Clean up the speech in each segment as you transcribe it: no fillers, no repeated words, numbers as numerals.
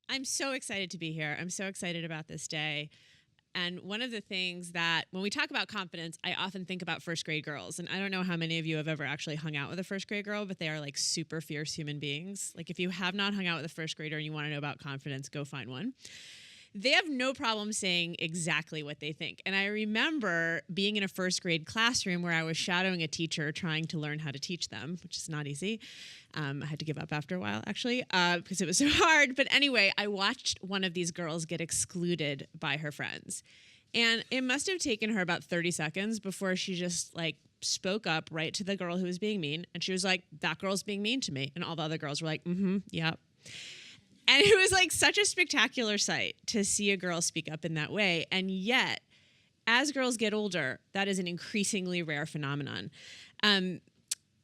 I'm so excited to be here. I'm so excited about this day. And one of the things that when we talk about confidence, I often think about first grade girls. And I don't know how many of you have ever actually hung out with a first grade girl, but they are like super fierce human beings. Like if you have not hung out with a first grader and you want to know about confidence, go find one. They have no problem saying exactly what they think. And I remember being in a first grade classroom where I was shadowing a teacher trying to learn how to teach them, which is not easy. I had to give up after a while, actually, because it was so hard. But anyway, I watched one of these girls get excluded by her friends. And it must have taken her about 30 seconds before she just like spoke up right to the girl who was being mean. And she was like, that girl's being mean to me. And all the other girls were like, yeah. And it was like such a spectacular sight to see a girl speak up in that way. And yet, as girls get older, that is an increasingly rare phenomenon.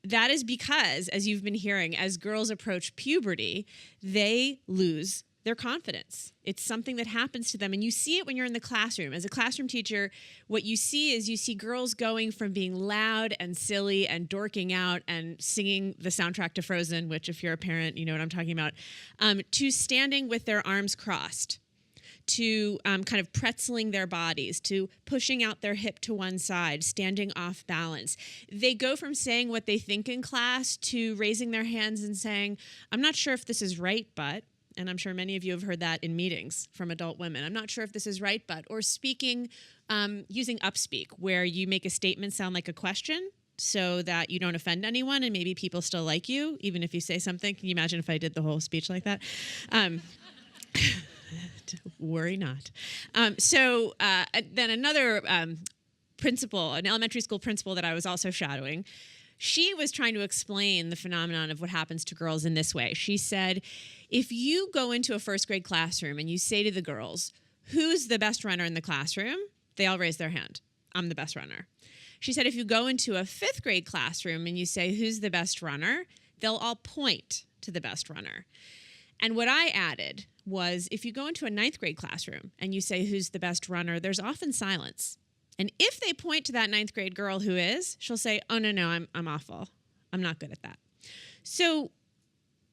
That is because, as you've been hearing, as girls approach puberty, they lose their confidence. It's something that happens to them. And you see it when you're in the classroom. As a classroom teacher, what you see is you see girls going from being loud and silly and dorking out and singing the soundtrack to Frozen, which if you're a parent, you know what I'm talking about, to standing with their arms crossed, to kind of pretzeling their bodies, to pushing out their hip to one side, standing off balance. They go from saying what they think in class to raising their hands and saying, I'm not sure if this is right, but, and I'm sure many of you have heard that in meetings from adult women, I'm not sure if this is right, but, or speaking, using upspeak, where you make a statement sound like a question so that you don't offend anyone and maybe people still like you, even if you say something. Can you imagine if I did the whole speech like that? Worry not. Then another principal, an elementary school principal that I was also shadowing, she was trying to explain the phenomenon of what happens to girls in this way. She said, if you go into a first grade classroom and you say to the girls, who's the best runner in the classroom? They all raise their hand. I'm the best runner. She said, if you go into a fifth grade classroom and you say, who's the best runner? They'll all point to the best runner. And what I added was, if you go into a ninth grade classroom and you say, who's the best runner, there's often silence. And if they point to that ninth grade girl who is, she'll say, oh, no, I'm awful. I'm not good at that. So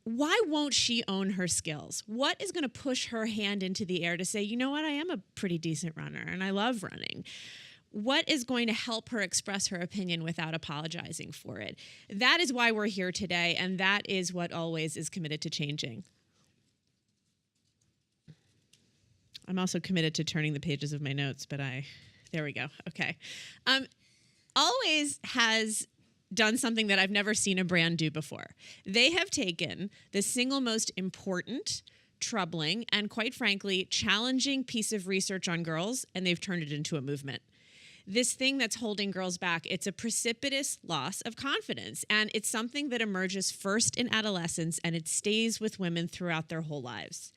why won't she own her skills? What is going to push her hand into the air to say, you know what, I am a pretty decent runner and I love running? What is going to help her express her opinion without apologizing for it? That is why we're here today, and that is what Always is committed to changing. I'm also committed to turning the pages of my notes, but there we go. Okay. Always has done something that I've never seen a brand do before. They have taken the single most important, troubling, and quite frankly, challenging piece of research on girls, and they've turned it into a movement. This thing that's holding girls back, it's a precipitous loss of confidence, and it's something that emerges first in adolescence, and it stays with women throughout their whole lives.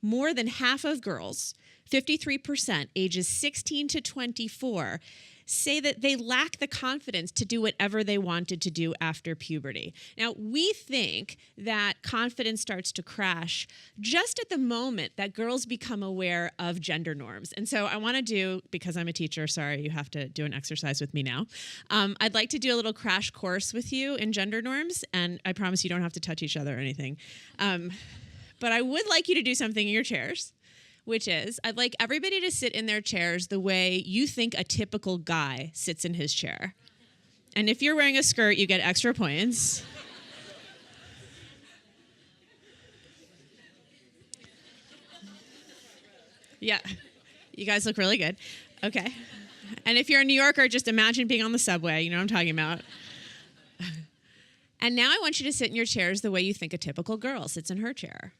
More than half of girls, 53%, ages 16 to 24, say that they lack the confidence to do whatever they wanted to do after puberty. Now, we think that confidence starts to crash just at the moment that girls become aware of gender norms. And so I want to do, because I'm a teacher, sorry, you have to do an exercise with me now. I'd like to do a little crash course with you in gender norms, and I promise you don't have to touch each other or anything. But I would like you to do something in your chairs, which is I'd like everybody to sit in their chairs the way you think a typical guy sits in his chair. And if you're wearing a skirt, you get extra points. Yeah, you guys look really good. Okay. And if you're a New Yorker, just imagine being on the subway. You know what I'm talking about. And now I want you to sit in your chairs the way you think a typical girl sits in her chair.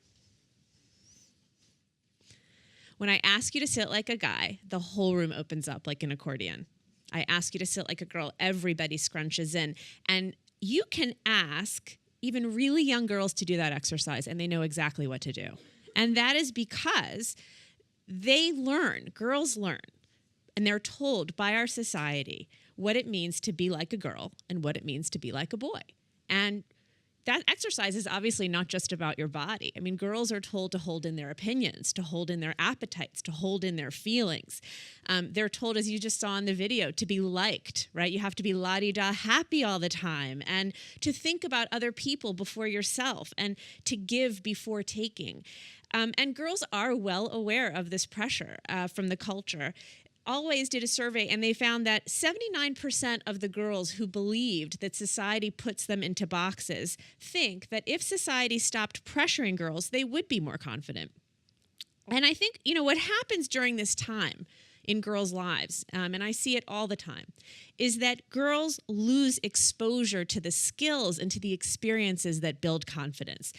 When I ask you to sit like a guy, the whole room opens up like an accordion. I ask you to sit like a girl, everybody scrunches in. And you can ask even really young girls to do that exercise, and they know exactly what to do. And that is because they learn, girls learn, and they're told by our society what it means to be like a girl and what it means to be like a boy. And that exercise is obviously not just about your body. I mean, girls are told to hold in their opinions, to hold in their appetites, to hold in their feelings. They're told, as you just saw in the video, to be liked, right? You have to be la-di-da happy all the time, and to think about other people before yourself, and to give before taking. And girls are well aware of this pressure from the culture. Always did a survey, and they found that 79% of the girls who believed that society puts them into boxes think that if society stopped pressuring girls, they would be more confident. And I think, what happens during this time in girls' lives, and I see it all the time, is that girls lose exposure to the skills and to the experiences that build confidence.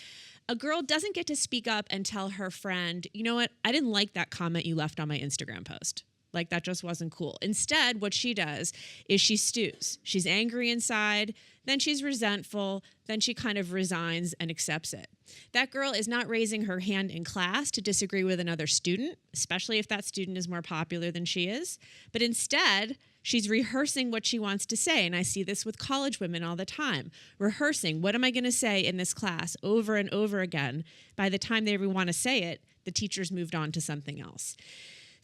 A girl doesn't get to speak up and tell her friend, you know what, I didn't like that comment you left on my Instagram post. Like, that just wasn't cool. Instead, what she does is she stews. She's angry inside, then she's resentful, then she kind of resigns and accepts it. That girl is not raising her hand in class to disagree with another student, especially if that student is more popular than she is. But instead, she's rehearsing what she wants to say. And I see this with college women all the time. Rehearsing, what am I going to say in this class over and over again? By the time they ever want to say it, the teacher's moved on to something else.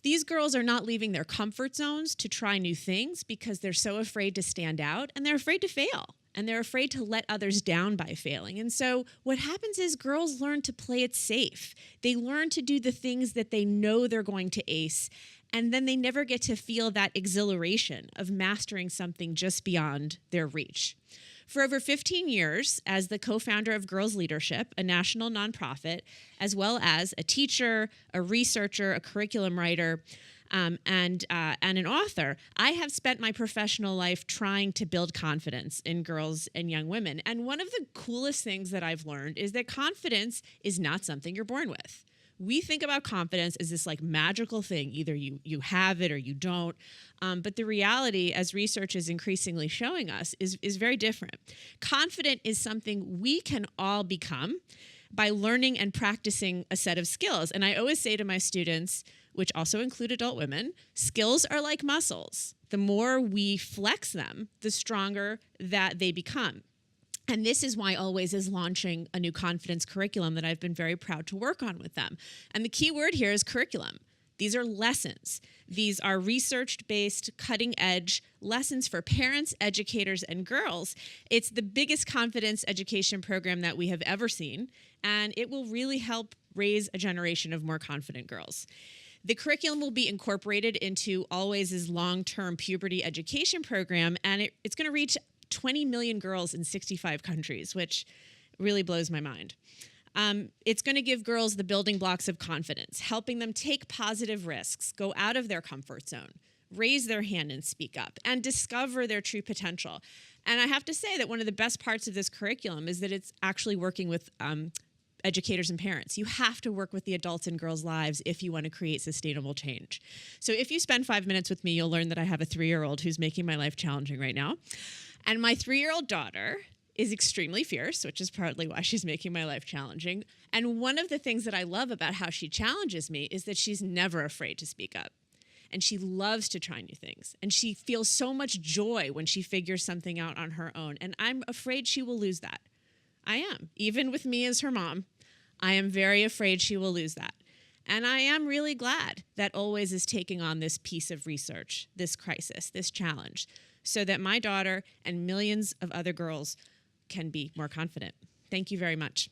These girls are not leaving their comfort zones to try new things because they're so afraid to stand out, and they're afraid to fail, and they're afraid to let others down by failing. And so what happens is girls learn to play it safe. They learn to do the things that they know they're going to ace, and then they never get to feel that exhilaration of mastering something just beyond their reach. For over 15 years, as the co-founder of Girls Leadership, a national nonprofit, as well as a teacher, a researcher, a curriculum writer, and an author, I have spent my professional life trying to build confidence in girls and young women. And one of the coolest things that I've learned is that confidence is not something you're born with. We think about confidence as this like magical thing. Either you have it or you don't. But the reality, as research is increasingly showing us, is very different. Confident is something we can all become by learning and practicing a set of skills. And I always say to my students, which also include adult women, skills are like muscles. The more we flex them, the stronger that they become. And this is why Always is launching a new confidence curriculum that I've been very proud to work on with them. And the key word here is curriculum. These are lessons. These are research-based, cutting-edge lessons for parents, educators, and girls. It's the biggest confidence education program that we have ever seen, and it will really help raise a generation of more confident girls. The curriculum will be incorporated into Always' long-term puberty education program, and it's going to reach 20 million girls in 65 countries, which really blows my mind. It's going to give girls the building blocks of confidence, helping them take positive risks, go out of their comfort zone, raise their hand and speak up, and discover their true potential. And I have to say that one of the best parts of this curriculum is that it's actually working with educators and parents. You have to work with the adults in girls' lives if you want to create sustainable change. So if you spend 5 minutes with me, you'll learn that I have a 3-year-old who's making my life challenging right now. And my 3-year-old daughter is extremely fierce, which is partly why she's making my life challenging. And one of the things that I love about how she challenges me is that she's never afraid to speak up. And she loves to try new things. And she feels so much joy when she figures something out on her own. And I'm afraid she will lose that. I am. Even with me as her mom, I am very afraid she will lose that. And I am really glad that Always is taking on this piece of research, this crisis, this challenge, so that my daughter and millions of other girls can be more confident. Thank you very much.